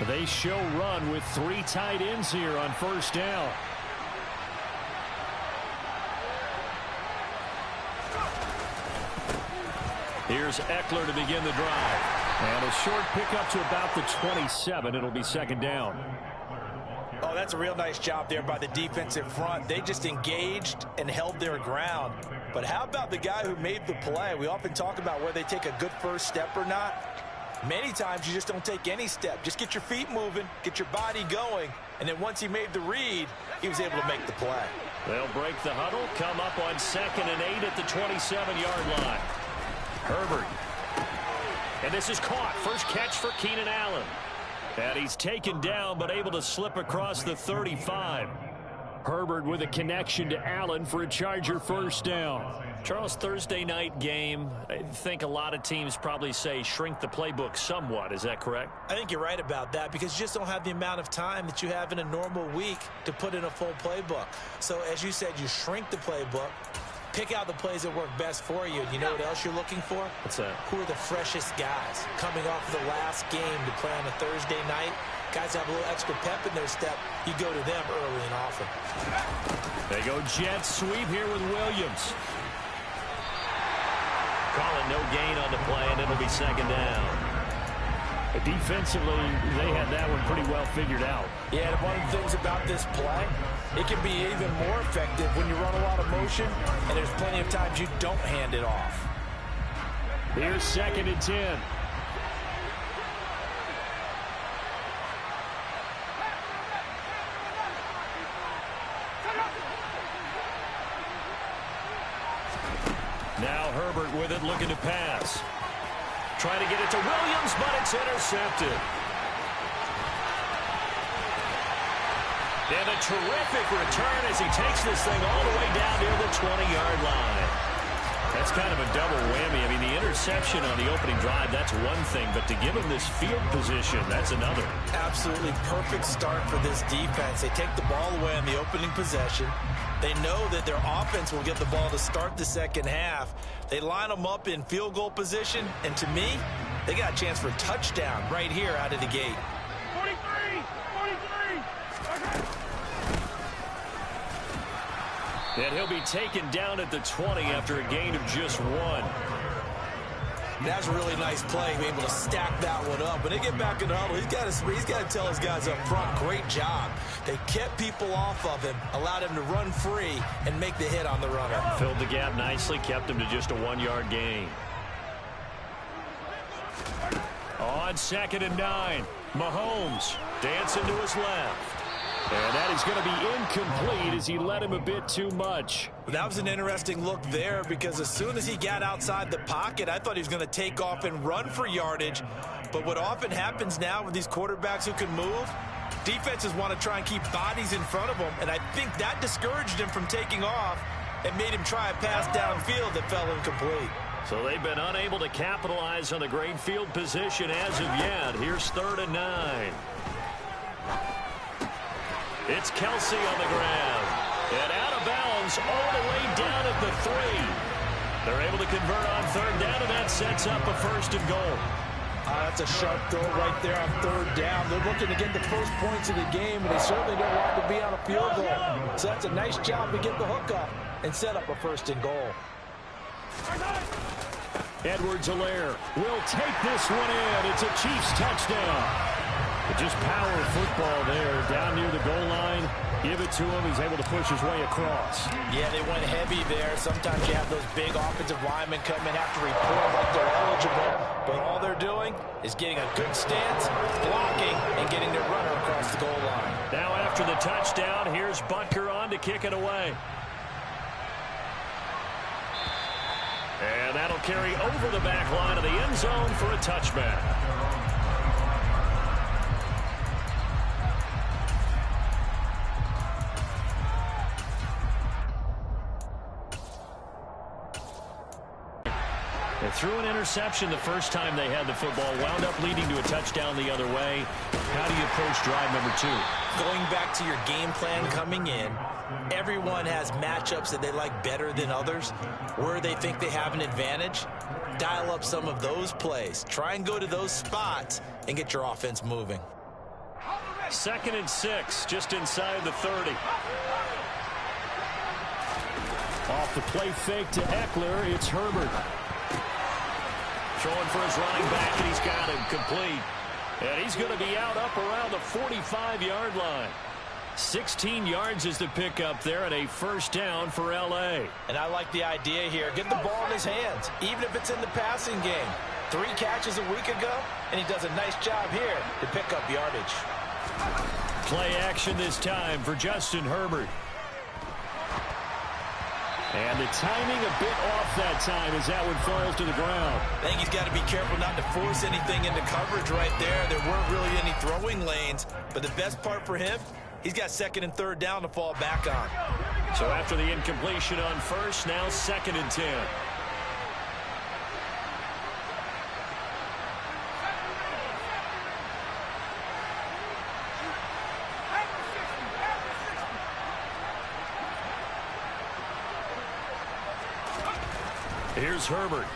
They show run with 3 tight ends here on first down. Here's Eckler to begin the drive. And a short pickup to about the 27. It'll be second down. Oh, that's a real nice job there by the defensive front. They just engaged and held their ground. But how about the guy who made the play? We often talk about whether they take a good first step or not. Many times you just don't take any step. Just get your feet moving, get your body going, and then once he made the read, he was able to make the play. They'll break the huddle, come up on 2nd and 8 at the 27-yard line. Herbert. And this is caught. First catch for Keenan Allen. And he's taken down but able to slip across the 35. Herbert with a connection to Allen for a Charger first down. Charles, Thursday night game, I think a lot of teams probably say shrink the playbook somewhat. Is that correct? I think you're right about that because you just don't have the amount of time that you have in a normal week to put in a full playbook. So as you said, you shrink the playbook, pick out the plays that work best for you. And you know what else you're looking for? What's that? Who are the freshest guys coming off the last game to play on a Thursday night? Guys have a little extra pep in their step. You go to them early and often. They go jet sweep here with Williams. Calling no gain on the play, and it'll be second down. Defensively, they had that one pretty well figured out. Yeah, and one of the things about this play, it can be even more effective when you run a lot of motion, and there's plenty of times you don't hand it off. Here's 2nd and 10. Now Herbert with it, looking to pass. Trying to get it to Williams, but it's intercepted. And a terrific return as he takes this thing all the way down near the 20-yard line. That's kind of a double whammy. I mean, the interception on the opening drive, that's one thing, but to give him this field position, that's another. Absolutely perfect start for this defense. They take the ball away on the opening possession. They know that their offense will get the ball to start the second half. They line them up in field goal position, and to me, they got a chance for a touchdown right here out of the gate. 43! And he'll be taken down at the 20 after a gain of just 1. That's a really nice play, being able to stack that one up. When they get back in the huddle, he's got to tell his guys up front, great job. They kept people off of him, allowed him to run free, and make the hit on the runner. Filled the gap nicely, kept him to just a 1-yard gain. On 2nd and 9, Mahomes dancing to his left. And that is going to be incomplete as he led him a bit too much. That was an interesting look there because as soon as he got outside the pocket, I thought he was going to take off and run for yardage. But what often happens now with these quarterbacks who can move, defenses want to try and keep bodies in front of them. And I think that discouraged him from taking off and made him try a pass downfield that fell incomplete. So they've been unable to capitalize on the great field position as of yet. Here's 3rd and 9. It's Kelsey on the ground. And out of bounds all the way down at the 3. They're able to convert on 3rd down, and that sets up a 1st and goal. That's a sharp throw right there on 3rd down. They're looking to get the first points of the game, and they certainly don't want to be on a field goal. So that's a nice job to get the hook up and set up a 1st and goal. Edwards-Helaire will take this one in. It's a Chiefs touchdown. But just power football there down near the goal line. Give it to him. He's able to push his way across. Yeah, they went heavy there. Sometimes you have those big offensive linemen come and have to report like they're eligible. But all they're doing is getting a good stance, blocking, and getting their runner across the goal line. Now after the touchdown, here's Butker on to kick it away. And that'll carry over the back line of the end zone for a touchback. They threw an interception the first time they had the football, wound up leading to a touchdown the other way. How do you approach drive number 2? Going back to your game plan coming in, everyone has matchups that they like better than others. Where they think they have an advantage, dial up some of those plays. Try and go to those spots and get your offense moving. 2nd and 6, just inside the 30. Off the play fake to Eckler, it's Herbert. Throwing for his running back, and he's got him complete. And he's going to be out up around the 45-yard line. 16 yards is the pickup there, and a first down for L.A. And I like the idea here. Get the ball in his hands, even if it's in the passing game. 3 catches a week ago, and he does a nice job here to pick up yardage. Play action this time for Justin Herbert. And the timing a bit off that time as that one falls to the ground. I think he's got to be careful not to force anything into coverage right there. There weren't really any throwing lanes, but the best part for him, he's got 2nd and 3rd down to fall back on. So after the incompletion on first, now 2nd and 10. Here's Herbert.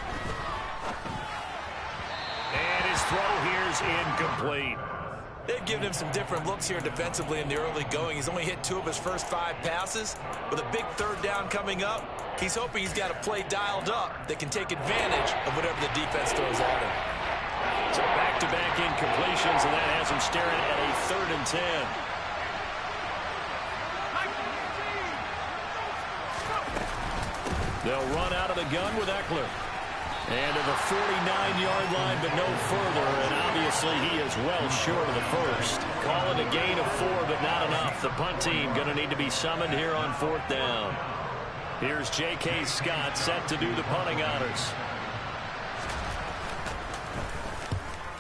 And his throw here's incomplete. They've given him some different looks here defensively in the early going. He's only hit 2 of his first 5 passes. With a big 3rd down coming up, he's hoping he's got a play dialed up that can take advantage of whatever the defense throws at him. So back-to-back incompletions, and that has him staring at a 3rd and 10. They'll run out of the gun with Eckler. And to the 49-yard line, but no further. And obviously, he is well short of the first. Call it a gain of 4, but not enough. The punt team going to need to be summoned here on 4th down. Here's J.K. Scott set to do the punting honors.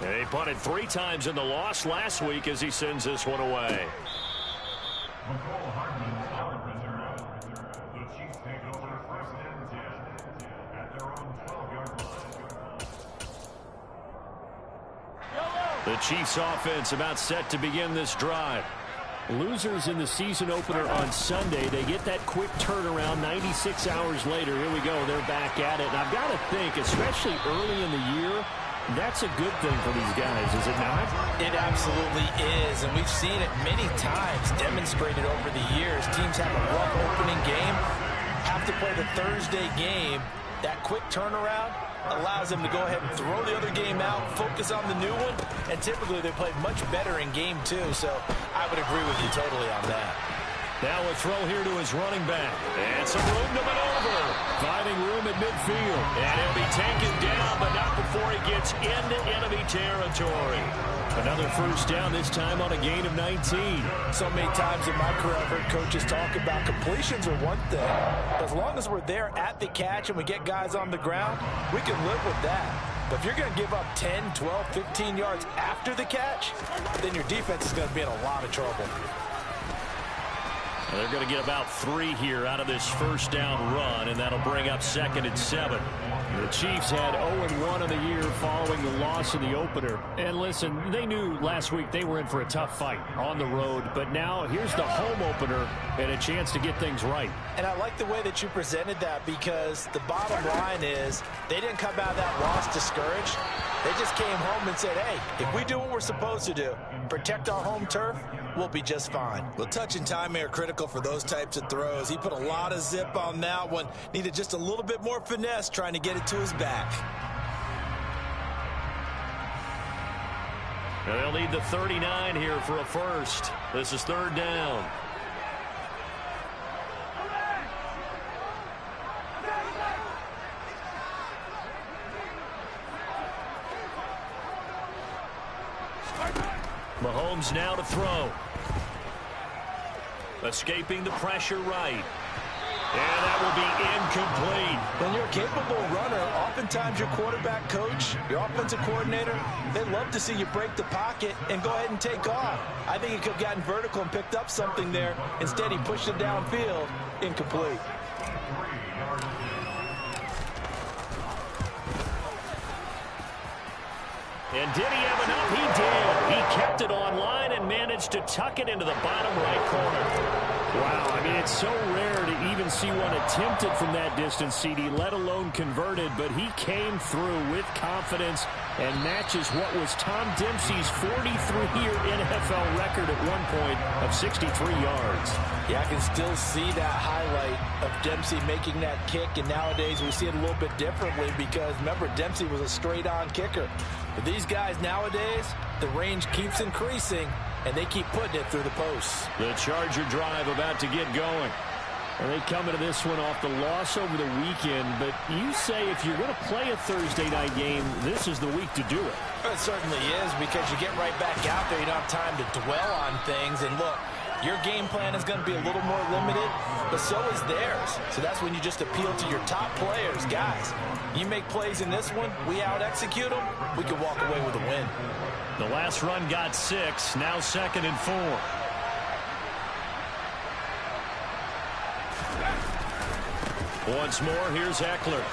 And he punted 3 times in the loss last week as he sends this one away. The Chiefs offense about set to begin this drive. Losers in the season opener on Sunday. They get that quick turnaround 96 hours later. Here we go. They're back at it. And I've got to think, especially early in the year, that's a good thing for these guys, is it not? It absolutely is. And we've seen it many times demonstrated over the years. Teams have a rough opening game, have to play the Thursday game. That quick turnaround allows them to go ahead and throw the other game out, focus on the new one, and typically they play much better in game 2, so I would agree with you totally on that. Now a throw here to his running back. And some room to maneuver. Finding room at midfield. And he'll be taken down, but not before he gets into enemy territory. Another first down, this time on a gain of 19. So many times in my career, I've heard coaches talk about completions are one thing. As long as we're there at the catch and we get guys on the ground, we can live with that. But if you're going to give up 10, 12, 15 yards after the catch, then your defense is going to be in a lot of trouble. They're going to get about 3 here out of this first down run, and that'll bring up 2nd and 7. The Chiefs had 0-1 on the year following the loss in the opener. And listen, they knew last week they were in for a tough fight on the road, but now here's the home opener and a chance to get things right. And I like the way that you presented that, because the bottom line is they didn't come out of that loss discouraged. They just came home and said, hey, if we do what we're supposed to do, protect our home turf, we'll be just fine. Well, touch and timing are critical for those types of throws. He put a lot of zip on that one. Needed just a little bit more finesse trying to get it to his back. And they'll need the 39 here for a first. This is 3rd down. Mahomes now to throw. Escaping the pressure right. And that will be incomplete. When you're a capable runner, oftentimes your quarterback coach, your offensive coordinator, they love to see you break the pocket and go ahead and take off. I think he could have gotten vertical and picked up something there. Instead, he pushed it downfield. Incomplete. And did he have enough? He did. He kept it on line and managed to tuck it into the bottom right corner. Wow, I mean, it's so rare to even see one attempted from that distance, CD, let alone converted, but he came through with confidence and matches what was Tom Dempsey's 43-year NFL record at one point of 63 yards. Yeah, I can still see that highlight of Dempsey making that kick, and nowadays we see it a little bit differently because, remember, Dempsey was a straight-on kicker. But these guys nowadays, the range keeps increasing, and they keep putting it through the posts. The Charger drive about to get going. And they come into this one off the loss over the weekend, but you say if you're going to play a Thursday night game, this is the week to do it. It certainly is, because you get right back out there. You don't have time to dwell on things. And look, your game plan is going to be a little more limited, but so is theirs. So that's when you just appeal to your top players. Guys, you make plays in this one, we out-execute them, we can walk away with a win. The last run got 6, now 2nd and 4. Once more, here's Eckler.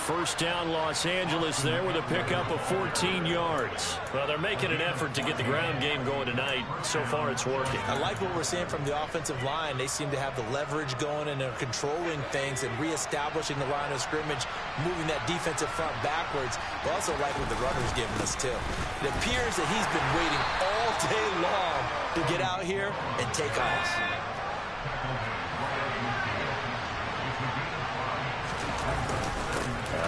First down, Los Angeles there with a pickup of 14 yards. Well, they're making an effort to get the ground game going tonight. So far, it's working. I like what we're seeing from the offensive line. They seem to have the leverage going, and they're controlling things and reestablishing the line of scrimmage, moving that defensive front backwards. But also like what the runner's giving us, too. It appears that he's been waiting all day long to get out here and take off.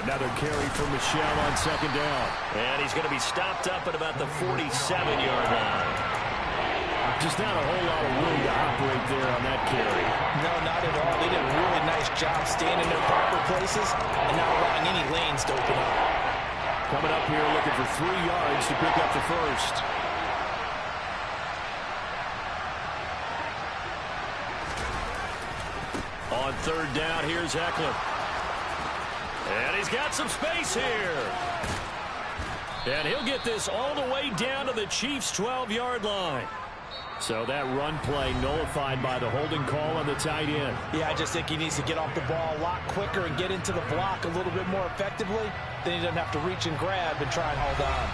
Another carry from Michel on 2nd down. And he's going to be stopped up at about the 47-yard line. Just not a whole lot of room to operate there on that carry. No, not at all. They did a really nice job staying in their proper places and not allowing any lanes to open up. Coming up here looking for 3 yards to pick up the first. On 3rd down, here's Eckler. And he's got some space here. And he'll get this all the way down to the Chiefs' 12-yard line. So that run play nullified by the holding call on the tight end. Yeah, I just think he needs to get off the ball a lot quicker and get into the block a little bit more effectively. Then he doesn't have to reach and grab and try and hold on.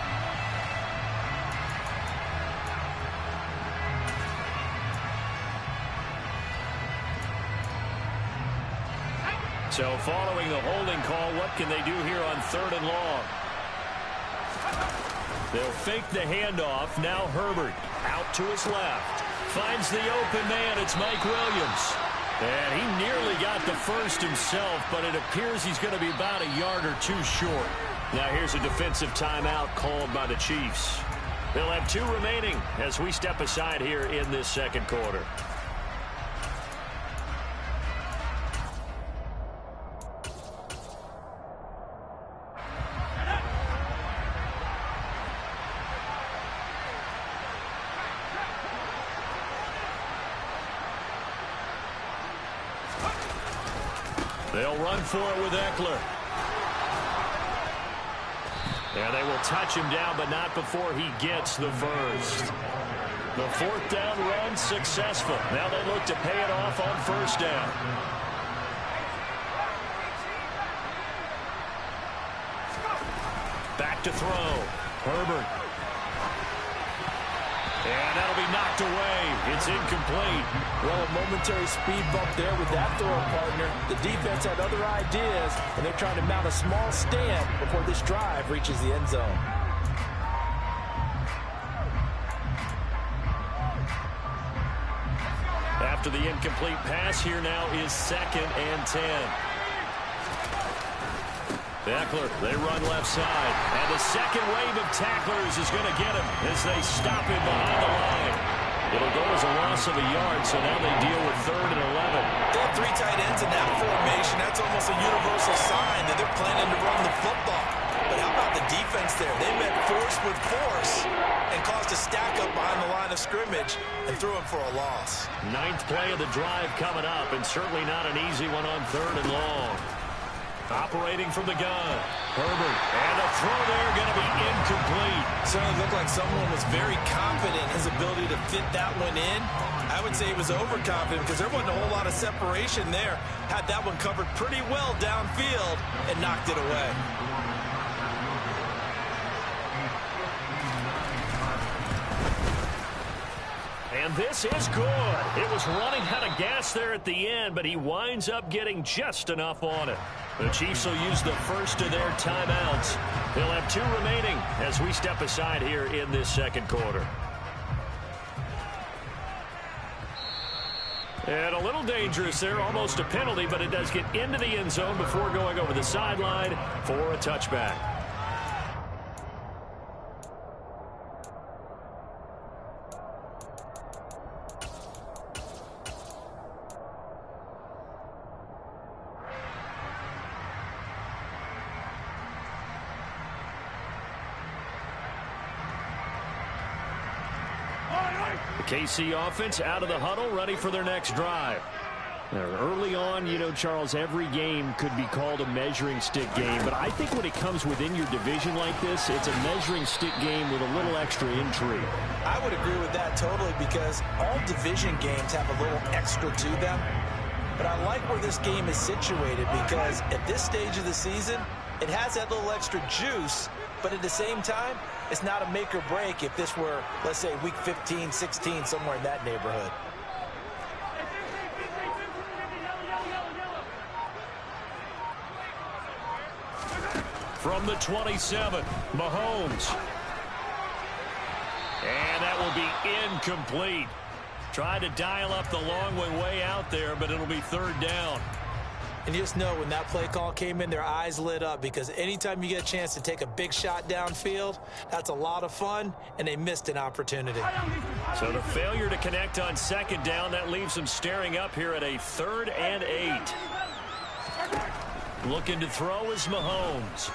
So following the holding call, what can they do here on 3rd and long? They'll fake the handoff. Now Herbert out to his left. Finds the open man. It's Mike Williams. And he nearly got the first himself, but it appears he's going to be about a yard or 2 short. Now here's a defensive timeout called by the Chiefs. They'll have 2 remaining as we step aside here in this 2nd quarter. They'll run for it with Eckler. And they will touch him down, but not before he gets the first. The 4th down run successful. Now they look to pay it off on 1st down. Back to throw. Herbert. And that'll be knocked away. It's incomplete. Well, a momentary speed bump there with that throw partner. The defense had other ideas, and they're trying to mount a small stand before this drive reaches the end zone. After the incomplete pass, here now is 2nd and 10. Eckler, they run left side. And the second wave of tacklers is going to get him as they stop him behind the line. It'll go as a loss of a yard, so now they deal with 3rd and 11. They have 3 tight ends in that formation. That's almost a universal sign that they're planning to run the football. But how about the defense there? They met force with force and caused a stack up behind the line of scrimmage and threw him for a loss. 9th play of the drive coming up, and certainly not an easy one on 3rd and long. Operating from the gun. Herbert. And the throw there going to be incomplete. Certainly looked like someone was very confident in his ability to fit that one in. I would say he was overconfident because there wasn't a whole lot of separation there. Had that one covered pretty well downfield and knocked it away. And this is good. It was running out of gas there at the end, but he winds up getting just enough on it. The Chiefs will use the first of their timeouts. They'll have 2 remaining as we step aside here in this second quarter. And a little dangerous there, almost a penalty, but it does get into the end zone before going over the sideline for a touchback. KC offense out of the huddle, ready for their next drive. Early on, you know, Charles, every game could be called a measuring stick game, but I think when it comes within your division like this, it's a measuring stick game with a little extra intrigue. I would agree with that totally, because all division games have a little extra to them. But I like where this game is situated, because at this stage of the season, it has that little extra juice, but at the same time, it's not a make or break if this were, let's say, week 15, 16, somewhere in that neighborhood. From the 27, Mahomes. And that will be incomplete. Tried to dial up the long way out there, but it'll be 3rd down. And you just know when that play call came in, their eyes lit up, because anytime you get a chance to take a big shot downfield, that's a lot of fun, and they missed an opportunity. So the failure to connect on 2nd down, that leaves them staring up here at a 3rd and 8. Looking to throw is Mahomes.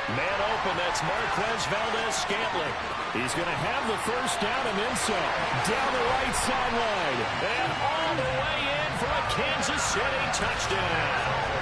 Man open, that's Marquez Valdez-Scantling. He's going to have the 1st down and then some. Down the right sideline. And all the way in for a Kansas City touchdown.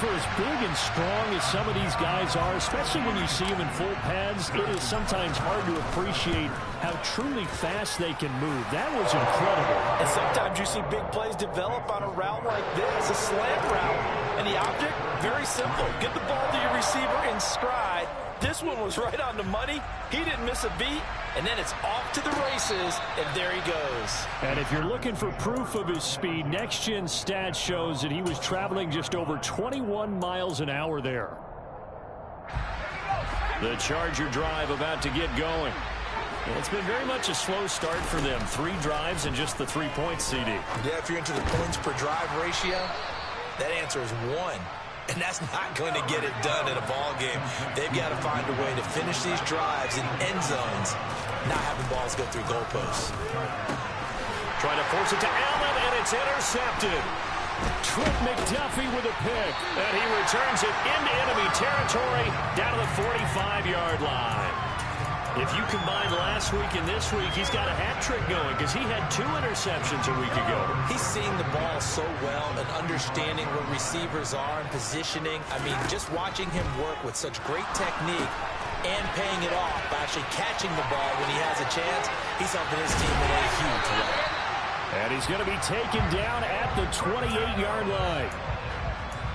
For as big and strong as some of these guys are, especially when you see them in full pads, it is sometimes hard to appreciate how truly fast they can move. That was incredible. And sometimes you see big plays develop on a route like this, a slant route. And the object, very simple. Get the ball to your receiver in stride. This one was right on the money. He didn't miss a beat. And then it's off to the races, and there he goes. And if you're looking for proof of his speed, Next Gen Stats shows that he was traveling just over 21 miles an hour there. The Charger drive about to get going. It's been very much a slow start for them. 3 drives and just the 3 points, CD. Yeah, if you're into the points per drive ratio, that answer is 1. And that's not going to get it done in a ball game. They've got to find a way to finish these drives in end zones, not having balls go through goalposts. Trying to force it to Allen, and it's intercepted. Trent McDuffie with a pick, and he returns it into enemy territory down to the 45-yard line. If you combine last week and this week, he's got a hat trick going, because he had 2 interceptions a week ago. He's seeing the ball so well and understanding where receivers are and positioning. I mean, just watching him work with such great technique and paying it off by actually catching the ball when he has a chance, he's helping his team in a huge way. And he's going to be taken down at the 28-yard line.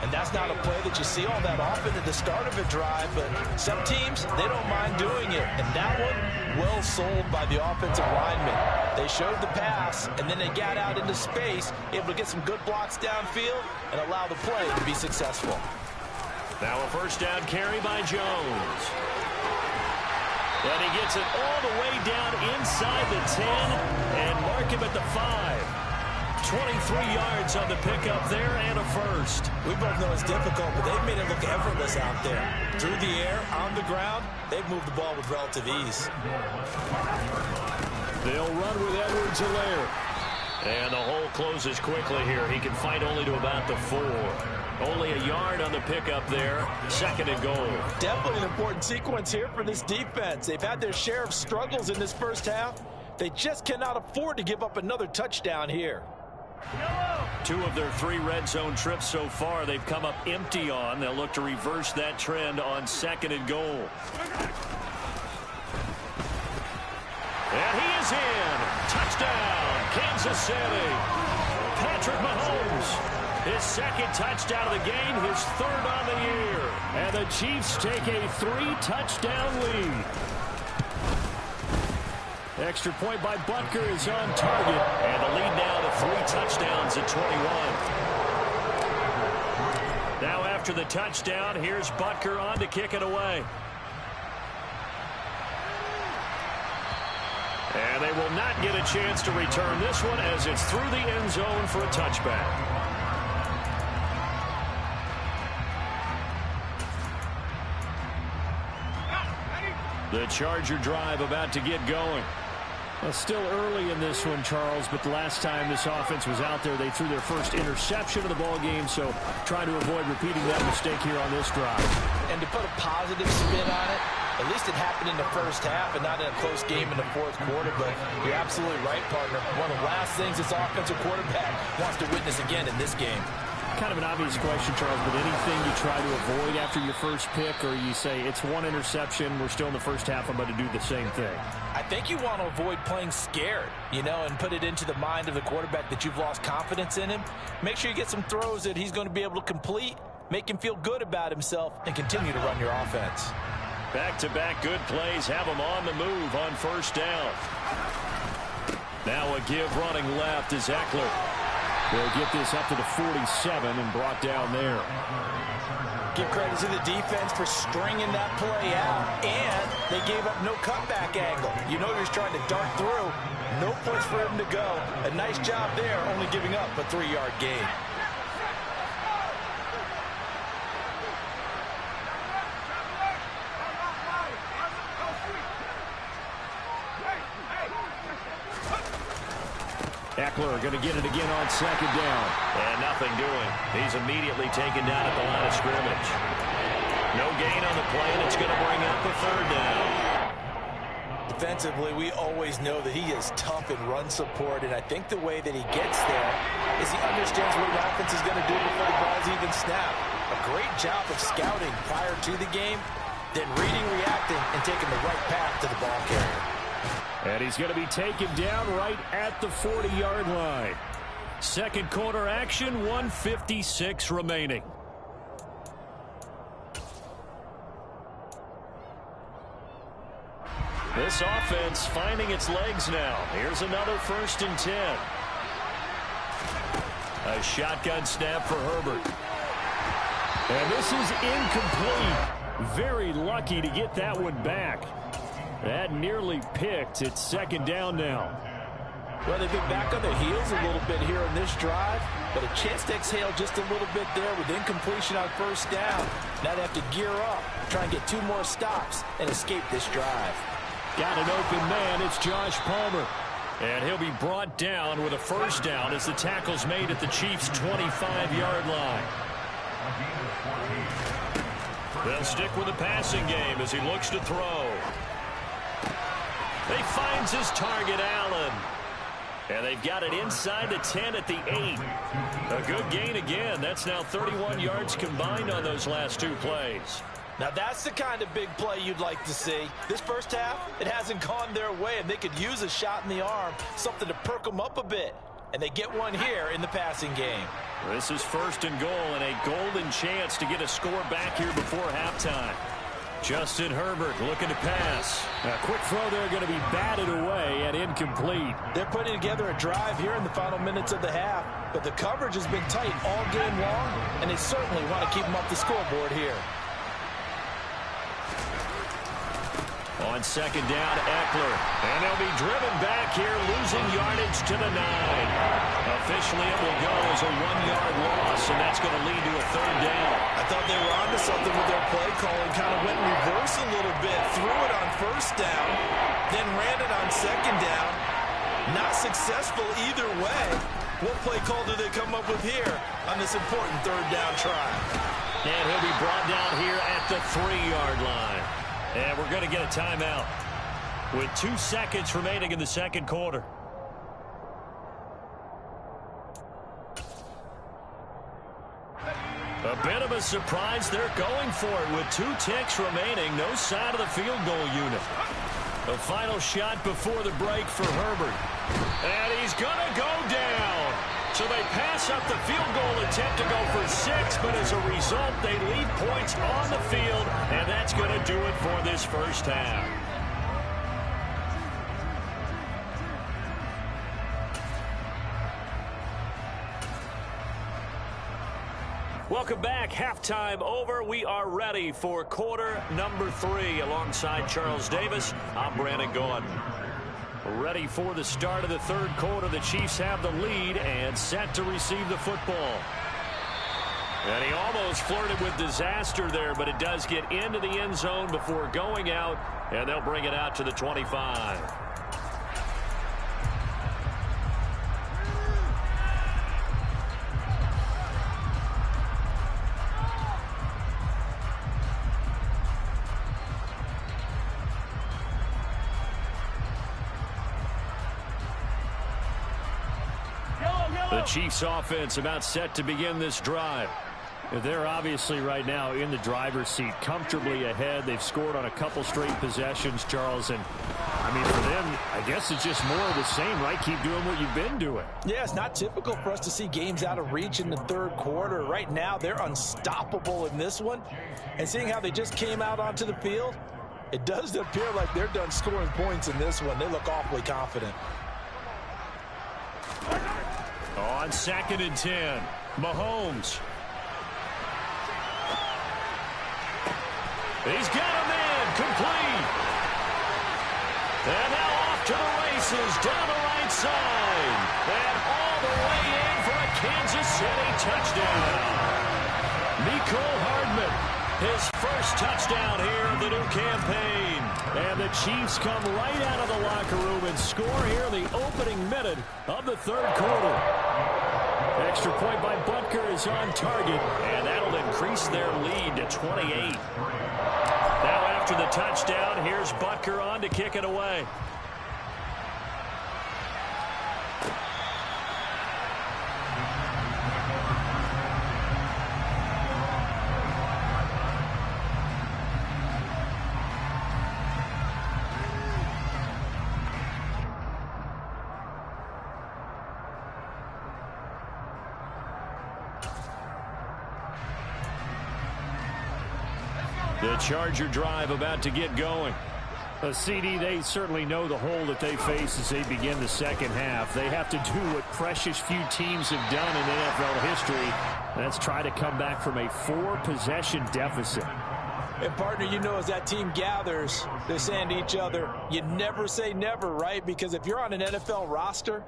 And that's not a play that you see all that often at the start of a drive, but some teams, they don't mind doing it. And that one, well sold by the offensive lineman. They showed the pass, and then they got out into space, able to get some good blocks downfield and allow the play to be successful. Now a 1st down carry by Jones. And he gets it all the way down inside the 10 and mark him at the 5. 23 yards on the pickup there and a 1st. We both know it's difficult, but they've made it look effortless out there. Through the air, on the ground, they've moved the ball with relative ease. They'll run with Edwards-Helaire. And the hole closes quickly here. He can fight only to about the 4. Only a yard on the pickup there. 2nd and goal. Definitely an important sequence here for this defense. They've had their share of struggles in this first half. They just cannot afford to give up another touchdown here. 2 of their 3 red zone trips so far they've come up empty on. They'll look to reverse that trend on 2nd and goal. And he is in. Touchdown, Kansas City. Patrick Mahomes. His second touchdown of the game, his third on the year. And the Chiefs take a 3-touchdown lead. Extra point by Butker is on target. And the lead now to 3 touchdowns at 21. Now after the touchdown, here's Butker on to kick it away. And they will not get a chance to return this one as it's through the end zone for a touchback. The Charger drive about to get going. Well, still early in this one, Charles, but the last time this offense was out there, they threw their first interception of the ball game, so trying to avoid repeating that mistake here on this drive. And to put a positive spin on it, at least it happened in the first half and not in a close game in the fourth quarter, but you're absolutely right, partner. One of the last things this offensive quarterback wants to witness again in this game. Kind of an obvious question, Charles, but anything you try to avoid after your first pick, or you say it's one interception, we're still in the first half, I'm going to do the same thing? I think you want to avoid playing scared, and put it into the mind of the quarterback that you've lost confidence in him. Make sure you get some throws that he's going to be able to complete, make him feel good about himself, and continue to run your offense. Back-to-back good plays have him on the move on first down. Now a give running left is Eckler. They'll get this up to the 47 and brought down there. Give credit to the defense for stringing that play out, and they gave up no cutback angle. He was trying to dart through. No place for him to go. A nice job there, only giving up a 3-yard gain. Eckler going to get it again on second down. And nothing doing. He's immediately taken down at the line of scrimmage. No gain on the play, and it's going to bring up a third down. Defensively, we always know that he is tough in run support, and I think the way that he gets there is he understands what an offense is going to do before the ball's even snapped. A great job of scouting prior to the game, then reading, reacting, and taking the right path to the ball carrier. And he's going to be taken down right at the 40-yard line. Second quarter action, 1:56 remaining. This offense finding its legs now. Here's another 1st and 10. A shotgun snap for Herbert. And this is incomplete. Very lucky to get that one back. That nearly picked. It's second down now. Well, they've been back on their heels a little bit here on this drive, but a chance to exhale just a little bit there with incompletion on first down. Now they have to gear up, try and get 2 more stops, and escape this drive. Got an open man. It's Josh Palmer. And he'll be brought down with a first down as the tackle's made at the Chiefs' 25-yard line. They'll stick with the passing game as he looks to throw. He finds his target, Allen. And they've got it inside the 10 at the 8. A good gain again. That's now 31 yards combined on those last 2 plays. Now that's the kind of big play you'd like to see. This first half, it hasn't gone their way, and they could use a shot in the arm, something to perk them up a bit. And they get one here in the passing game. This is 1st and goal and a golden chance to get a score back here before halftime. Justin Herbert looking to pass. A quick throw there going to be batted away and incomplete. They're putting together a drive here in the final minutes of the half, but the coverage has been tight all game long, and they certainly want to keep them up the scoreboard here. On second down, Eckler. And they'll be driven back here, losing yardage to the 9. Officially, it will go as a 1-yard loss, and that's going to lead to a third down. I thought they were onto something with their play calling. Kind of went in reverse a little bit, threw it on first down, then ran it on second down. Not successful either way. What play call do they come up with here on this important third down try? And he'll be brought down here at the 3-yard line. And we're going to get a timeout with 2 seconds remaining in the second quarter. A bit of a surprise. They're going for it with 2 ticks remaining. No side of the field goal unit. A final shot before the break for Herbert. And he's going to go down. So they pass up the field goal attempt to go for 6, but as a result, they leave points on the field, and that's going to do it for this first half. Welcome back. Halftime over. We are ready for quarter number 3. Alongside Charles Davis, I'm Brandon Gaudin. Ready for the start of the third quarter. The Chiefs have the lead and set to receive the football. And he almost flirted with disaster there, but it does get into the end zone before going out, and they'll bring it out to the 25. The Chiefs offense about set to begin this drive. They're obviously right now in the driver's seat, comfortably ahead. They've scored on a couple straight possessions, Charles. And, I mean, for them, I guess it's just more of the same, right? Keep doing what you've been doing. Yeah, it's not typical for us to see games out of reach in the third quarter. Right now, they're unstoppable in this one. And seeing how they just came out onto the field, it does appear like they're done scoring points in this one. They look awfully confident. On 2nd and 10, Mahomes. He's got him in, complete. And now off to the races, down the right side. And all the way in for a Kansas City touchdown. Mecole Hardman, his first touchdown here of the new campaign. And the Chiefs come right out of the locker room and score here in the opening minute of the third quarter. Extra point by Butker is on target, and that'll increase their lead to 28. Now after the touchdown, here's Butker on to kick it away. The Charger drive about to get going. CD, they certainly know the hole that they face as they begin the second half. They have to do what precious few teams have done in NFL history. That's try to come back from a 4-possession deficit. And, partner, you know, as that team gathers, they're saying to each other, you never say never, right? Because if you're on an NFL roster,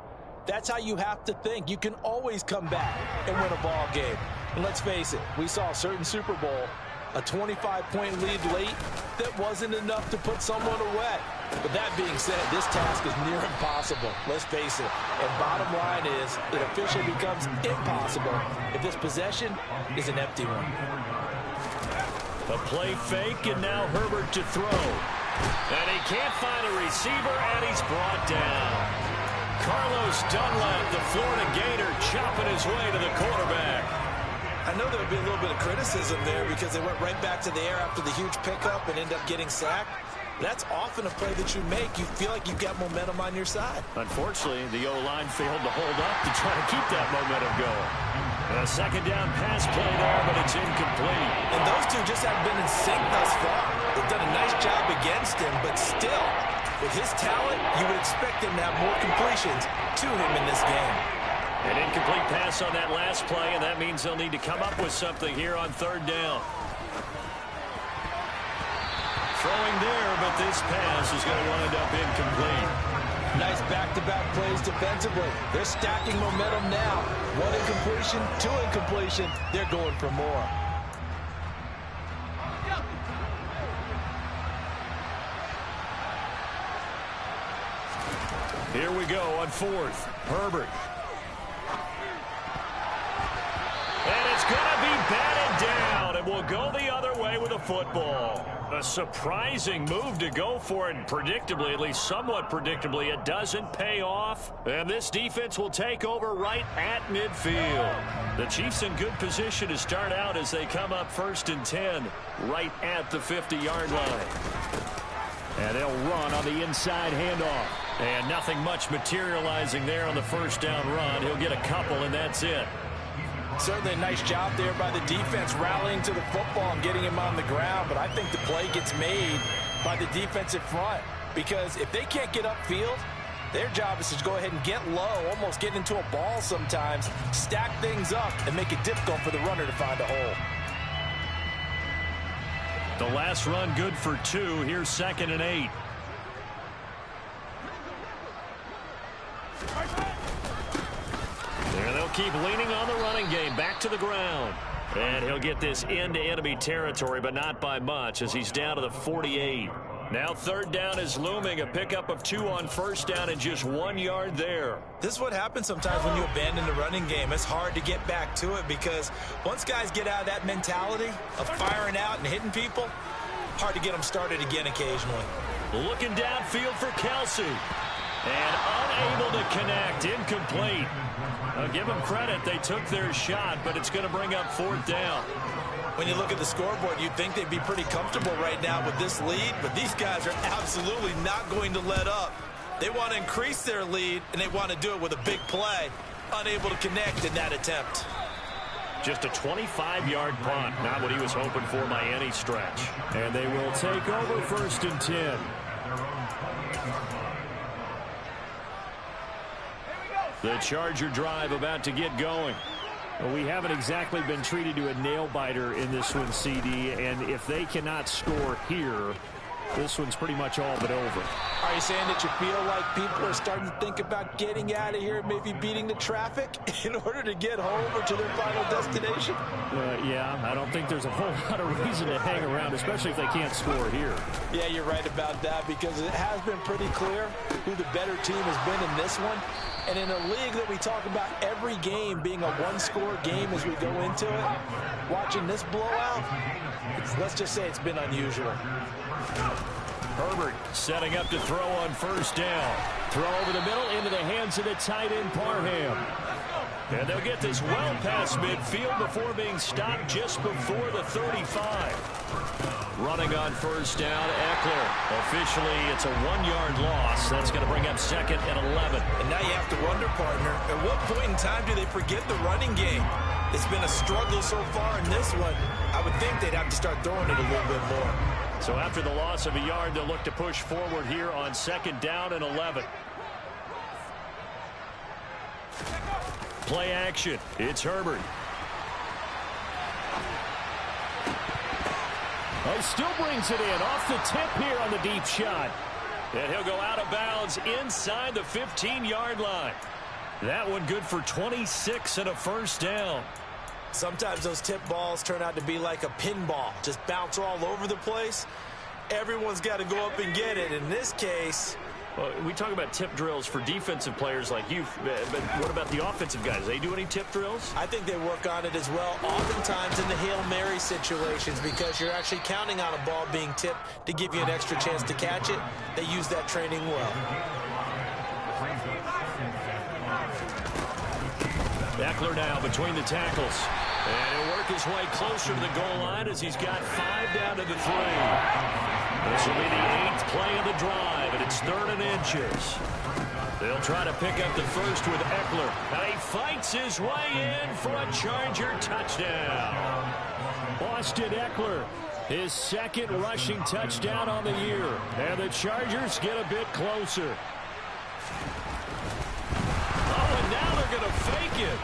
that's how you have to think. You can always come back and win a ball game. And let's face it, we saw a certain Super Bowl, a 25-point lead late that wasn't enough to put someone away. But that being said, this task is near impossible. Let's face it. And bottom line is, it officially becomes impossible if this possession is an empty one. A play fake, and now Herbert to throw. And he can't find a receiver, and he's brought down. Carlos Dunlap, the Florida Gator, chopping his way to the quarterback. I know there would be a little bit of criticism there because they went right back to the air after the huge pickup and ended up getting sacked. That's often a play that you make. You feel like you've got momentum on your side. Unfortunately, the O-line failed to hold up to try to keep that momentum going. A second down pass play there, but it's incomplete. And those two just haven't been in sync thus far. They've done a nice job against him, but still, with his talent, you would expect him to have more completions to him in this game. An incomplete pass on that last play, and that means they'll need to come up with something here on third down. Throwing there, but this pass is going to wind up incomplete. Nice back-to-back plays defensively. They're stacking momentum now. One incompletion, two incompletion. They're going for more. Here we go on fourth. Herbert. And it's going to be batted down, and we'll go the other way with a football. A surprising move to go for it, and predictably, at least somewhat predictably, it doesn't pay off. And this defense will take over right at midfield. The Chiefs in good position to start out as they come up 1st and 10, right at the 50-yard line. And they'll run on the inside handoff. And nothing much materializing there on the first down run. He'll get a couple, and that's it. Certainly a nice job there by the defense rallying to the football and getting him on the ground. But I think the play gets made by the defensive front, because if they can't get upfield, their job is to go ahead and get low, almost get into a ball sometimes, stack things up, and make it difficult for the runner to find a hole. The last run good for 2. Here's 2nd and 8. There they'll keep leaning on the running game. Back to the ground. And he'll get this into enemy territory, but not by much, as he's down to the 48. Now 3rd down is looming. A pickup of 2 on 1st down and just 1 yard there. This is what happens sometimes when you abandon the running game. It's hard to get back to it, because once guys get out of that mentality of firing out and hitting people, hard to get them started again occasionally. Looking downfield for Kelsey. And unable to connect. Incomplete. I'll give them credit. They took their shot, but it's going to bring up 4th down. When you look at the scoreboard, you'd think they'd be pretty comfortable right now with this lead, but these guys are absolutely not going to let up. They want to increase their lead, and they want to do it with a big play. Unable to connect in that attempt. Just a 25-yard punt. Not what he was hoping for by any stretch. And they will take over 1st and 10. The Charger drive about to get going. Well, we haven't exactly been treated to a nail-biter in this one, CD, and if they cannot score here, this one's pretty much all but over. Are you saying that you feel like people are starting to think about getting out of here, maybe beating the traffic in order to get home or to their final destination? Yeah, I don't think there's a whole lot of reason to hang around, especially if they can't score here. Yeah, you're right about that, because it has been pretty clear who the better team has been in this one. And in a league that we talk about every game being a one-score game as we go into it, watching this blowout, let's just say it's been unusual. Herbert setting up to throw on 1st down. Throw over the middle into the hands of the tight end, Parham. And they'll get this well past midfield before being stopped just before the 35. Running on 1st down, Eckler. Officially, it's a 1-yard loss. That's going to bring up 2nd and 11. And now you have to wonder, partner, at what point in time do they forget the running game? It's been a struggle so far in this one. I would think they'd have to start throwing it a little bit more. So after the loss of a yard, they'll look to push forward here on 2nd down and 11. Play action. It's Herbert. He still brings it in off the tip here on the deep shot. And he'll go out of bounds inside the 15-yard line. That one good for 26 and a 1st down. Sometimes those tip balls turn out to be like a pinball. Just bounce all over the place. Everyone's got to go up and get it. In this case... Well, we talk about tip drills for defensive players like you, but what about the offensive guys? They do any tip drills? I think they work on it as well, oftentimes in the Hail Mary situations, because you're actually counting on a ball being tipped to give you an extra chance to catch it. They use that training well. Eckler now between the tackles. And he'll work his way closer to the goal line as he's got 5 down to the 3. This will be the 8th play of the drive, and it's 3rd and inches. They'll try to pick up the first with Eckler. And he fights his way in for a Charger touchdown. Austin Eckler, his 2nd rushing touchdown on the year. And the Chargers get a bit closer. Oh, and now they're going to fake it.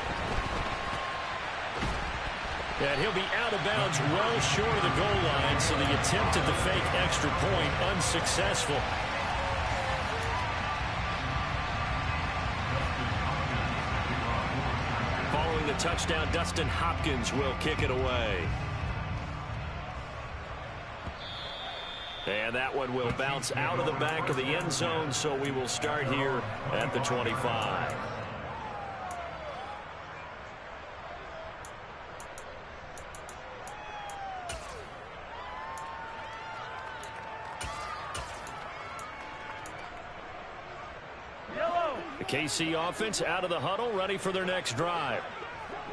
And he'll be out of bounds well short of the goal line, so the attempt at the fake extra point unsuccessful. Following the touchdown, Dustin Hopkins will kick it away. And that one will bounce out of the back of the end zone, so we will start here at the 25. The KC offense out of the huddle, ready for their next drive.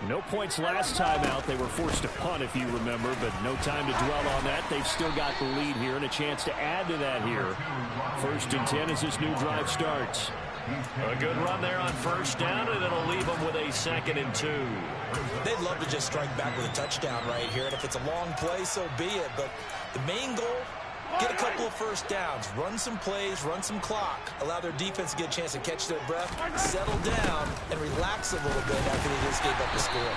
No points last time out. They were forced to punt, if you remember, but no time to dwell on that. They've still got the lead here and a chance to add to that here. 1st and 10 as this new drive starts. A good run there on 1st down, and it'll leave them with a 2nd and 2. They'd love to just strike back with a touchdown right here, and if it's a long play, so be it. But the main goal, get a couple of 1st downs, run some plays, run some clock, allow their defense to get a chance to catch their breath, settle down, and relax a little bit after they just gave up the score.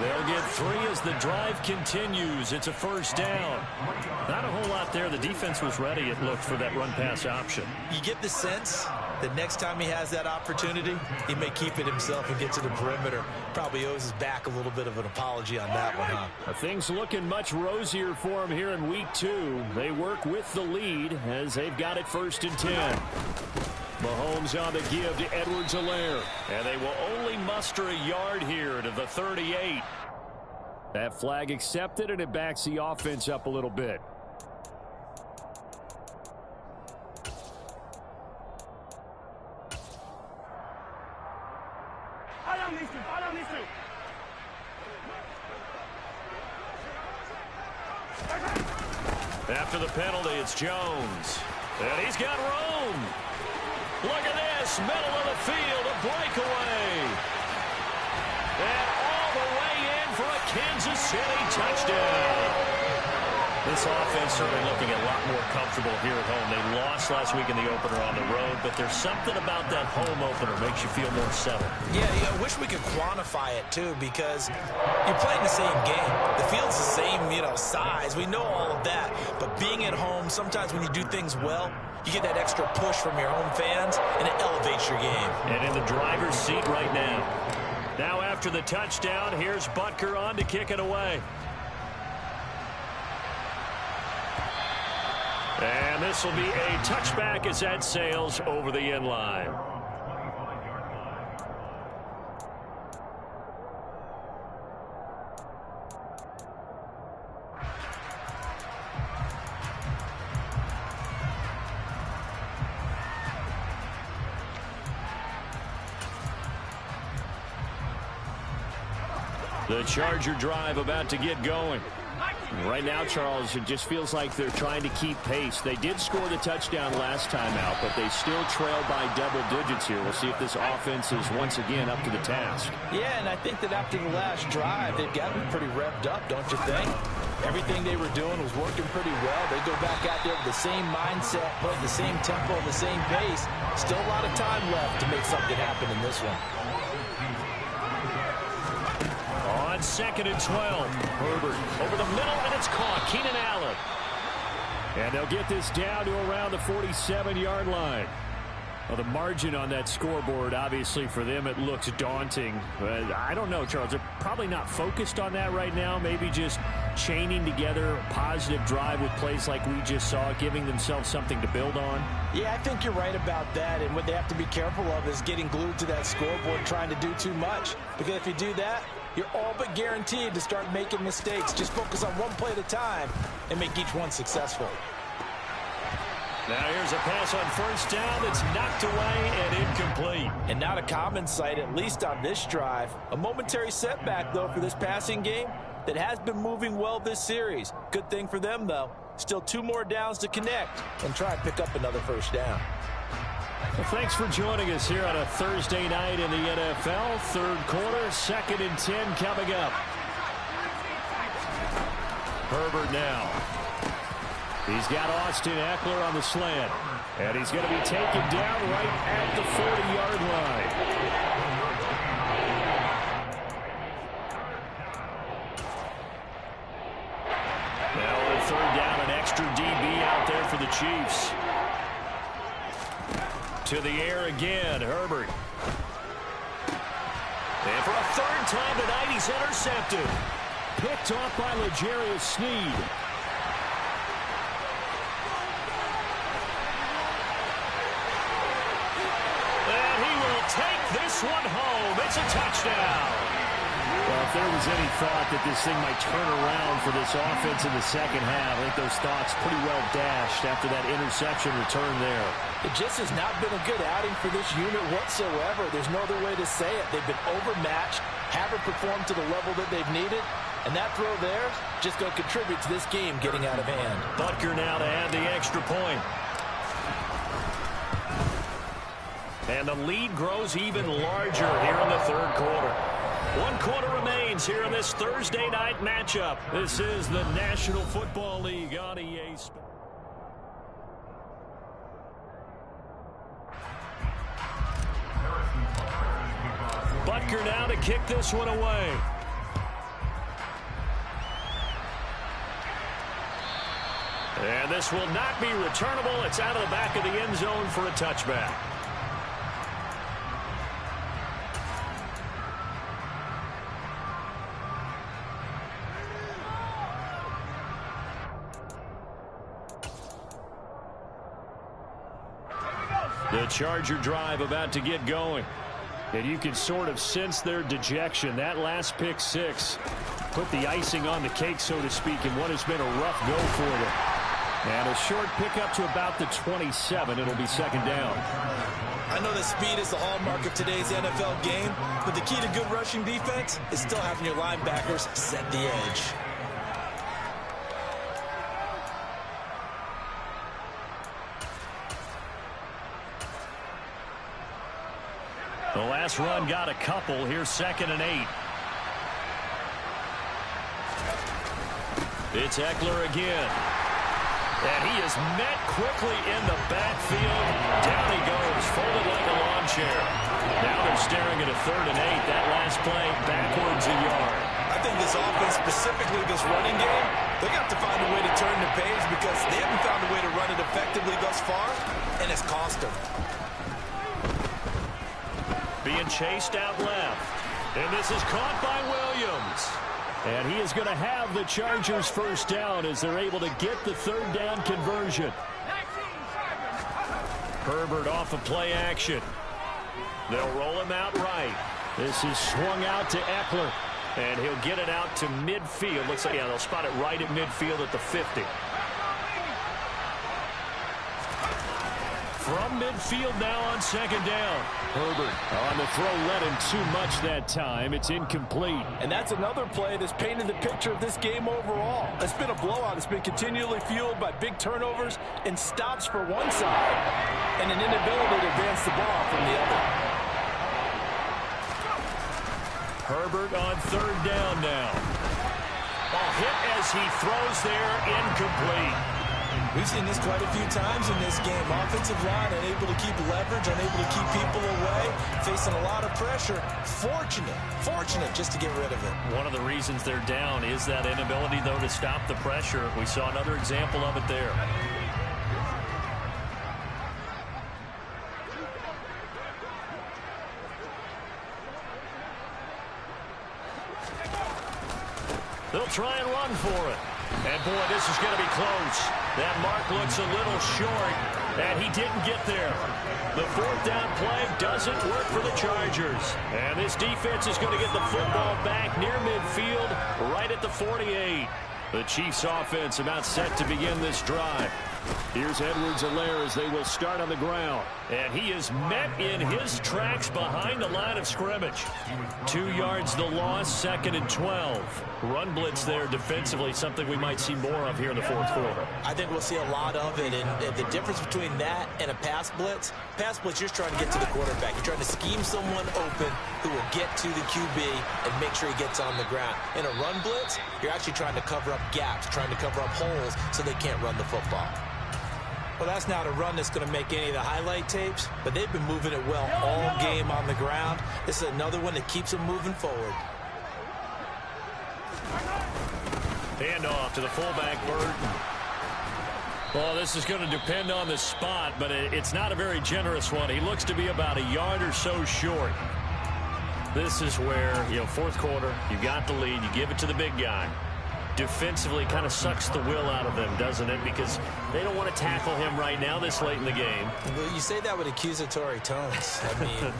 They'll get 3 as the drive continues. It's a 1st down. Not a whole lot there. The defense was ready, it looked, for that run-pass option. You get the sense that next time he has that opportunity, he may keep it himself and get to the perimeter. Probably owes his back a little bit of an apology on that one, huh? Things looking much rosier for him here in week 2. They work with the lead as they've got it 1st and 10. Mahomes on the give to Edwards-Helaire. And they will only muster a yard here to the 38. That flag accepted, and it backs the offense up a little bit. After the penalty, it's Jones. And he's got room. Look at this, middle of the field, a breakaway. And all the way in for a Kansas City touchdown. This offense certainly looking a lot more comfortable here at home. They lost last week in the opener on the road, but there's something about that home opener makes you feel more settled. Yeah, I wish we could quantify it, too, because you're playing the same game. The field's the same, size. We know all of that. But being at home, sometimes when you do things well, you get that extra push from your home fans, and it elevates your game. And in the driver's seat right now. Now after the touchdown, here's Butker on to kick it away. And this will be a touchback as that sails over the end line. The Charger drive about to get going. Right now, Charles, it just feels like they're trying to keep pace. They did score the touchdown last time out, but they still trail by double digits here. We'll see if this offense is once again up to the task. Yeah, and I think that after the last drive, they've got to be pretty revved up, don't you think? Everything they were doing was working pretty well. They go back out there with the same mindset, playing the same tempo, the same pace. Still a lot of time left to make something happen in this one. On 2nd and 12, Herbert over the middle, and it's caught. Keenan Allen. And they'll get this down to around the 47-yard line. Well, the margin on that scoreboard, obviously, for them, it looks daunting. I don't know, Charles. They're probably not focused on that right now. Maybe just chaining together a positive drive with plays like we just saw, giving themselves something to build on. Yeah, I think you're right about that. And what they have to be careful of is getting glued to that scoreboard trying to do too much. Because if you do that, you're all but guaranteed to start making mistakes. Just focus on one play at a time and make each one successful. Now here's a pass on 1st down that's knocked away and incomplete. And not a common sight, at least on this drive. A momentary setback, though, for this passing game that has been moving well this series. Good thing for them, though. Still 2 more downs to connect and try and pick up another 1st down. Well, thanks for joining us here on a Thursday night in the NFL. 3rd quarter, 2nd and 10 coming up. Herbert now. He's got Austin Eckler on the slant. And he's going to be taken down right at the 40-yard line. Now on 3rd down, an extra DB out there for the Chiefs. To the air again, Herbert. And for a 3rd time tonight, he's intercepted. Picked off by L'Jarius Sneed. And he will take this one home. It's a touchdown. Well, if there was any thought that this thing might turn around for this offense in the second half, I think those thoughts pretty well dashed after that interception return there. It just has not been a good outing for this unit whatsoever. There's no other way to say it. They've been overmatched, haven't performed to the level that they've needed, and that throw there just going to contribute to this game getting out of hand. Butker now to add the extra point. And the lead grows even larger here in the third quarter. 1 quarter remains here in this Thursday night matchup. This is the National Football League on EA Sports. Butker now to kick this one away. And this will not be returnable. It's out of the back of the end zone for a touchback. The Charger drive about to get going. And you can sort of sense their dejection. That last pick six put the icing on the cake, so to speak, in what has been a rough go for them. And a short pickup to about the 27. It'll be second down. I know that speed is the hallmark of today's NFL game, but the key to good rushing defense is still having your linebackers set the edge. The last run got a couple. Here's 2nd and 8. It's Eckler again. And he is met quickly in the backfield. Down he goes, folded like a lawn chair. Now they're staring at a 3rd and 8. That last play, backwards a yard. I think this offense, specifically this running game, they're going to have to find a way to turn the page because they haven't found a way to run it effectively thus far, and it's cost them. Being chased out left. And this is caught by Williams. And he is going to have the Chargers first down as they're able to get the 3rd down conversion. Herbert off of play action. They'll roll him out right. This is swung out to Eckler. And he'll get it out to midfield. Looks like, yeah, they'll spot it right at midfield at the 50. From midfield now on 2nd down. Herbert on the throw, led him too much that time. It's incomplete. And that's another play that's painted the picture of this game overall. It's been a blowout. It's been continually fueled by big turnovers and stops for one side and an inability to advance the ball from the other. Herbert on 3rd down now. Ball hit as he throws there, incomplete. We've seen this quite a few times in this game. Offensive line unable to keep leverage, unable to keep people away, facing a lot of pressure. Fortunate just to get rid of it. One of the reasons they're down is that inability, though, to stop the pressure. We saw another example of it there. They'll try and run for it. And, boy, this is going to be close. That mark looks a little short, and he didn't get there. The 4th down play doesn't work for the Chargers. And this defense is going to get the football back near midfield, right at the 48. The Chiefs' offense about set to begin this drive. Here's Edwards-Helaire as they will start on the ground. And he is met in his tracks behind the line of scrimmage. 2 yards the loss, 2nd and 12. Run blitz there defensively, something we might see more of here in the 4th quarter. I think we'll see a lot of it. And the difference between that and a pass blitz, you're just trying to get to the quarterback. You're trying to scheme someone open who will get to the QB and make sure he gets on the ground. In a run blitz, you're actually trying to cover up gaps, trying to cover up holes so they can't run the football. Well, that's not a run that's going to make any of the highlight tapes, but they've been moving it well all game on the ground. This is another one that keeps them moving forward. Hand off to the fullback, Burton. Well, this is going to depend on the spot, but it's not a very generous one. He looks to be about a yard or so short. This is where, 4th quarter, you got the lead. You give it to the big guy. defensively kind of sucks the will out of them, doesn't it? Because they don't want to tackle him right now this late in the game. Well, you say that with accusatory tones. I mean,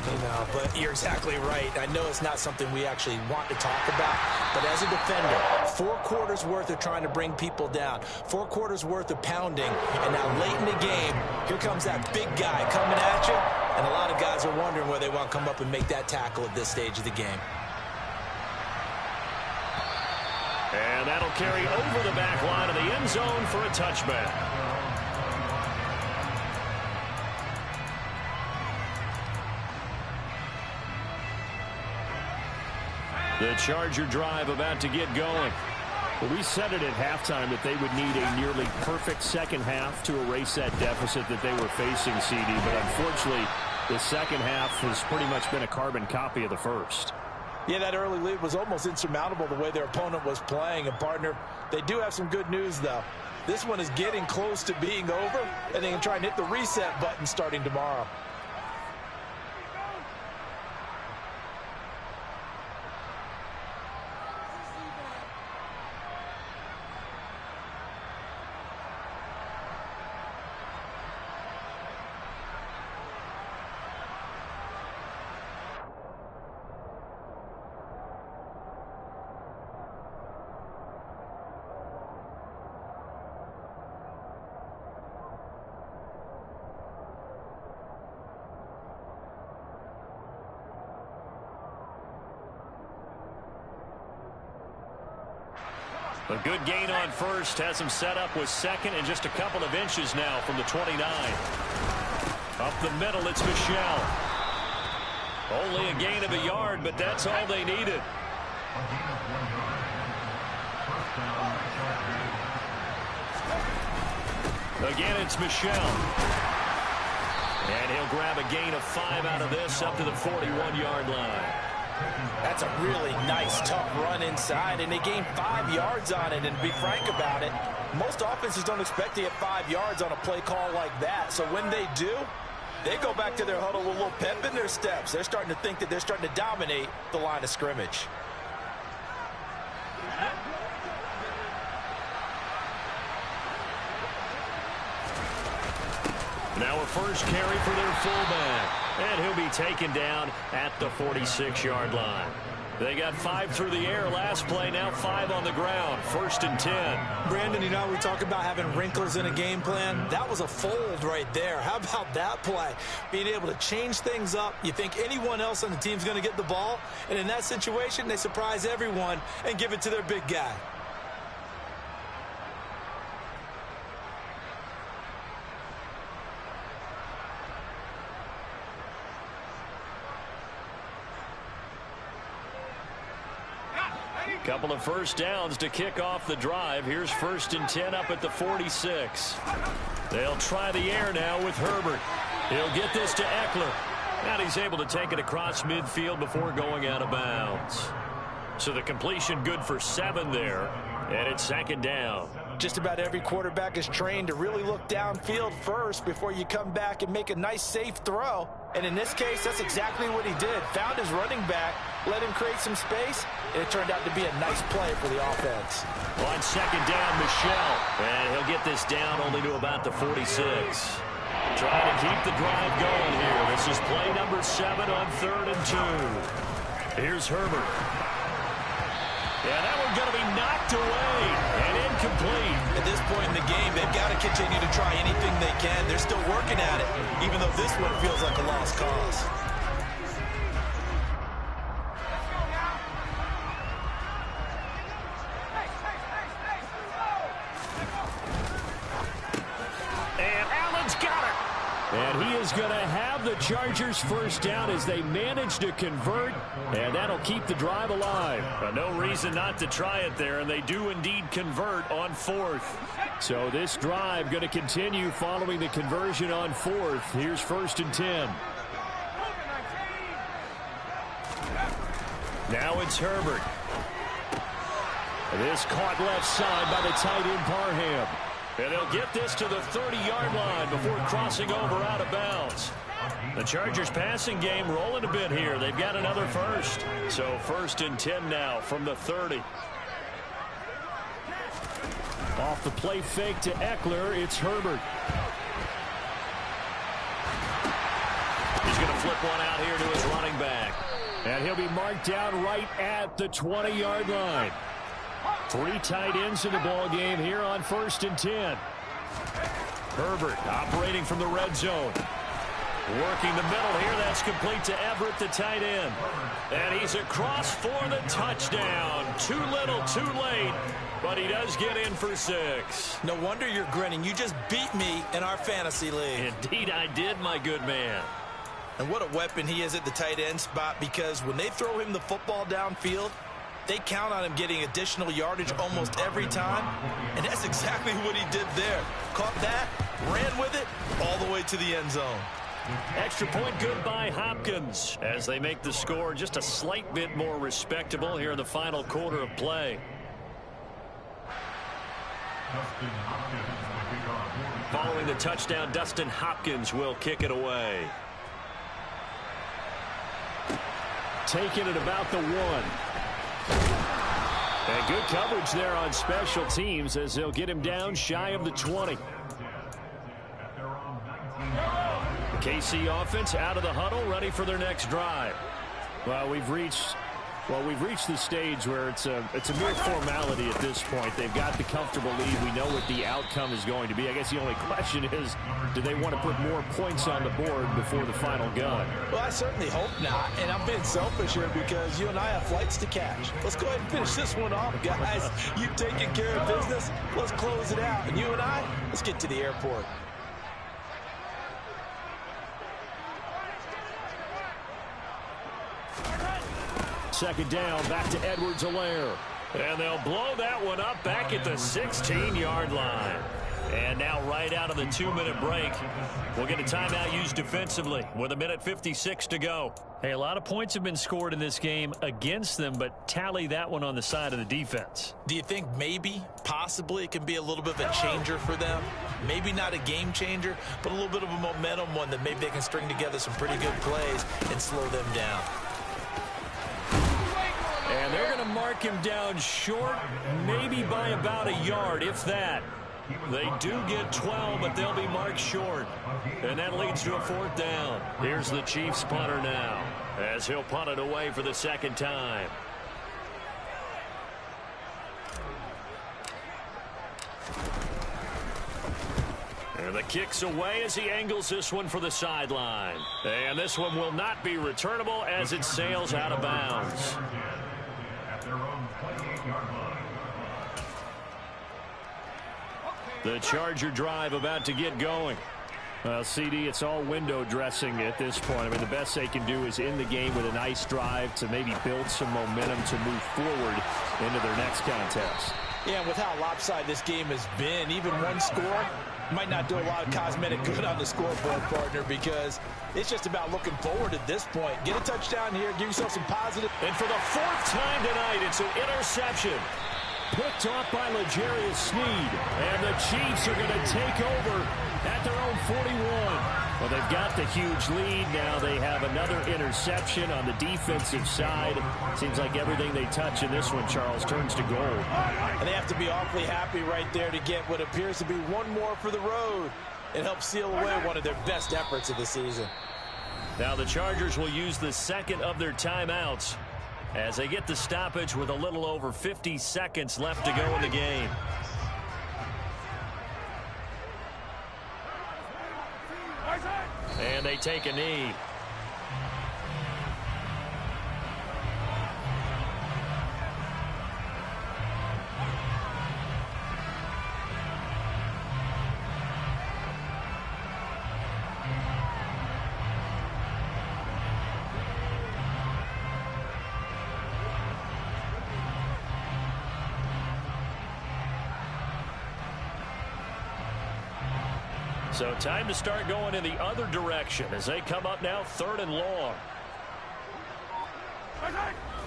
but you're exactly right. I know it's not something we actually want to talk about, but as a defender, 4 quarters worth of trying to bring people down, 4 quarters worth of pounding, and now late in the game, here comes that big guy coming at you, and a lot of guys are wondering whether they want to come up and make that tackle at this stage of the game. And that'll carry over the back line of the end zone for a touchback. The Charger drive about to get going. Well, we said it at halftime that they would need a nearly perfect second half to erase that deficit that they were facing, CD. But unfortunately, the second half has pretty much been a carbon copy of the first. Yeah, that early lead was almost insurmountable the way their opponent was playing. And, partner, they do have some good news, though. This one is getting close to being over, and they can try and hit the reset button starting tomorrow. A good gain on first has him set up with second and just a couple of inches now from the 29. Up the middle, it's Michel. Only a gain of a yard, but that's all they needed. Again, it's Michel. And he'll grab a gain of 5 out of this up to the 41-yard line. That's a really nice, tough run inside, and they gained 5 yards on it. And to be frank about it, most offenses don't expect to get 5 yards on a play call like that. So when they do, they go back to their huddle with a little pep in their steps. They're starting to think that they're starting to dominate the line of scrimmage. Now a first carry for their fullback. And he'll be taken down at the 46-yard line. They got 5 through the air last play, now 5 on the ground. 1st and 10. Brandon, we talk about having wrinkles in a game plan. That was a fold right there. How about that play? Being able to change things up. You think anyone else on the team's going to get the ball, and in that situation, they surprise everyone and give it to their big guy. Couple of first downs to kick off the drive. Here's 1st and 10 up at the 46. They'll try the air now with Herbert. He'll get this to Eckler. And he's able to take it across midfield before going out of bounds. So the completion good for 7 there. And it's 2nd down. Just about every quarterback is trained to really look downfield first before you come back and make a nice, safe throw. And in this case, that's exactly what he did. Found his running back, let him create some space, and it turned out to be a nice play for the offense. On 2nd down, Michel. And he'll get this down only to about the 46. Trying to keep the drive going here. This is play number 7 on 3rd and 2. Here's Herbert. Yeah, that one's going to be knocked away and incomplete. At this point in the game, they've got to continue to try anything they can. They're still working at it, even though this one feels like a lost cause. And Allen's got it. And he is going to have the Chargers first down as they manage to convert, and that'll keep the drive alive. No reason not to try it there, and they do indeed convert on 4th. So this drive going to continue following the conversion on 4th. Here's 1st and 10. Now it's Herbert. This caught left side by the tight end Parham. And they'll get this to the 30-yard line before crossing over out of bounds. The Chargers passing game rolling a bit here. They've got another first. So 1st and 10 now from the 30. Off the play fake to Eckler, it's Herbert. He's going to flip one out here to his running back. And he'll be marked down right at the 20-yard line. 3 tight ends in the ball game here on 1st and 10. Herbert operating from the red zone. Working the middle here. That's complete to Everett, the tight end. And he's across for the touchdown. Too little, too late. But he does get in for 6. No wonder you're grinning. You just beat me in our fantasy league. Indeed I did, my good man. And what a weapon he is at the tight end spot, because when they throw him the football downfield, they count on him getting additional yardage almost every time. And that's exactly what he did there. Caught that, ran with it, all the way to the end zone. Extra point good by Hopkins as they make the score just a slight bit more respectable here in the final quarter of play. Following the touchdown, Dustin Hopkins will kick it away. Taking it about the 1. And good coverage there on special teams as they'll get him down shy of the 20. The KC offense out of the huddle, ready for their next drive. Well, we've reached the stage where it's a mere formality at this point. They've got the comfortable lead. We know what the outcome is going to be. I guess the only question is, do they want to put more points on the board before the final gun? Well, I certainly hope not. And I'm being selfish here because you and I have flights to catch. Let's go ahead and finish this one off, guys. You taking care of business. Let's close it out. And you and I, let's get to the airport. Second down, back to Edwards-Helaire. And they'll blow that one up back at the 16-yard line. And now right out of the 2-minute break, we'll get a timeout used defensively with 1:56 to go. Hey, a lot of points have been scored in this game against them, but tally that one on the side of the defense. Do you think maybe, possibly, it can be a little bit of a changer for them? Maybe not a game changer, but a little bit of a momentum one that maybe they can string together some pretty good plays and slow them down. And they're going to mark him down short, maybe by about a yard, if that. They do get 12, but they'll be marked short. And that leads to a 4th down. Here's the Chiefs punter now, as he'll punt it away for the second time. And the kick's away as he angles this one for the sideline. And this one will not be returnable as it sails out of bounds. The Charger drive about to get going. Well, CD, it's all window dressing at this point. I mean, the best they can do is in the game with a nice drive to maybe build some momentum to move forward into their next contest. Yeah, and with how lopsided this game has been, even one score might not do a lot of cosmetic good on the scoreboard, partner, because it's just about looking forward at this point. Get a touchdown here, give yourself some positive. And for the 4th time tonight, it's an interception. Picked off by L'Jarius Sneed. And the Chiefs are going to take over at their own 41. Well, they've got the huge lead. Now they have another interception on the defensive side. Seems like everything they touch in this one, Charles, turns to gold. And they have to be awfully happy right there to get what appears to be one more for the road and help seal away one of their best efforts of the season. Now the Chargers will use the second of their timeouts as they get the stoppage with a little over 50 seconds left to go in the game. And they take a knee. So time to start going in the other direction as they come up now 3rd and long.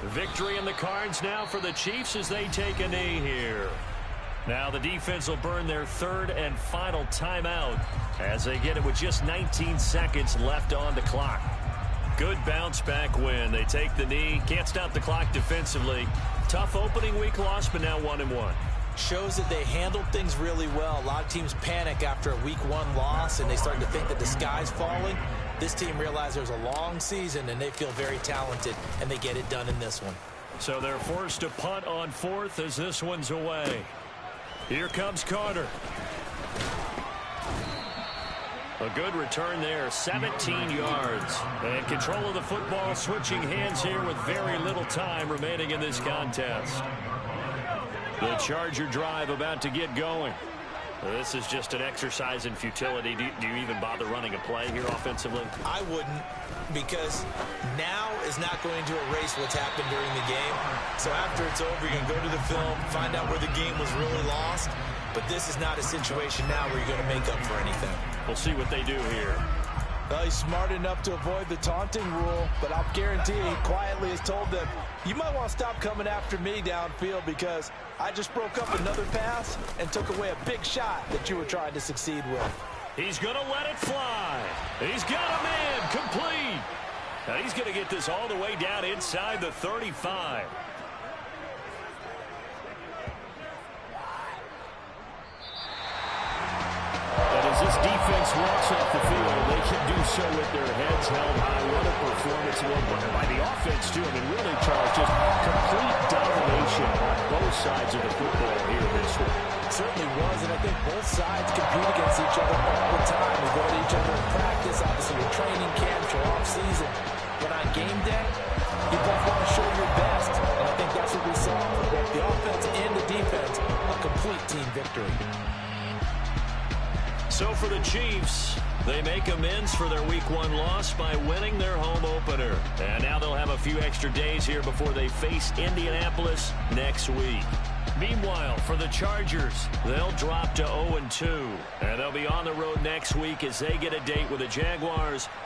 Victory in the cards now for the Chiefs as they take a knee here. Now the defense will burn their 3rd and final timeout as they get it with just 19 seconds left on the clock. Good bounce back win. They take the knee. Can't stop the clock defensively. Tough opening week loss, but now 1-1. shows that they handled things really well. A lot of teams panic after a week 1 loss, and they start to think that the sky's falling. This team realized there's a long season, and they feel very talented, and they get it done in this one. So they're forced to punt on 4th as this one's away. Here comes Carter. A good return there, 17 yards. And control of the football switching hands here with very little time remaining in this contest. The Charger drive about to get going. This is just an exercise in futility. Do you even bother running a play here offensively? I wouldn't, because now is not going to erase what's happened during the game. So after it's over, you're going to go to the film, find out where the game was really lost. But this is not a situation now where you're going to make up for anything. We'll see what they do here. Well, he's smart enough to avoid the taunting rule, but I'll guarantee he quietly has told them, you might want to stop coming after me downfield because I just broke up another pass and took away a big shot that you were trying to succeed with. He's going to let it fly. He's got a man complete. Now he's going to get this all the way down inside the 35. This defense walks off the field. They can do so with their heads held high. What a performance by the offense, too. I mean, really, Charles, just complete domination on both sides of the football here in this one. It certainly was, and I think both sides compete against each other all the time. We go to each other in practice, obviously your training camps, your off-season. But on game day, you both want to show your best, and I think that's what we saw from both the offense and the defense, a complete team victory. So for the Chiefs, they make amends for their Week 1 loss by winning their home opener. And now they'll have a few extra days here before they face Indianapolis next week. Meanwhile, for the Chargers, they'll drop to 0-2. And they'll be on the road next week as they get a date with the Jaguars.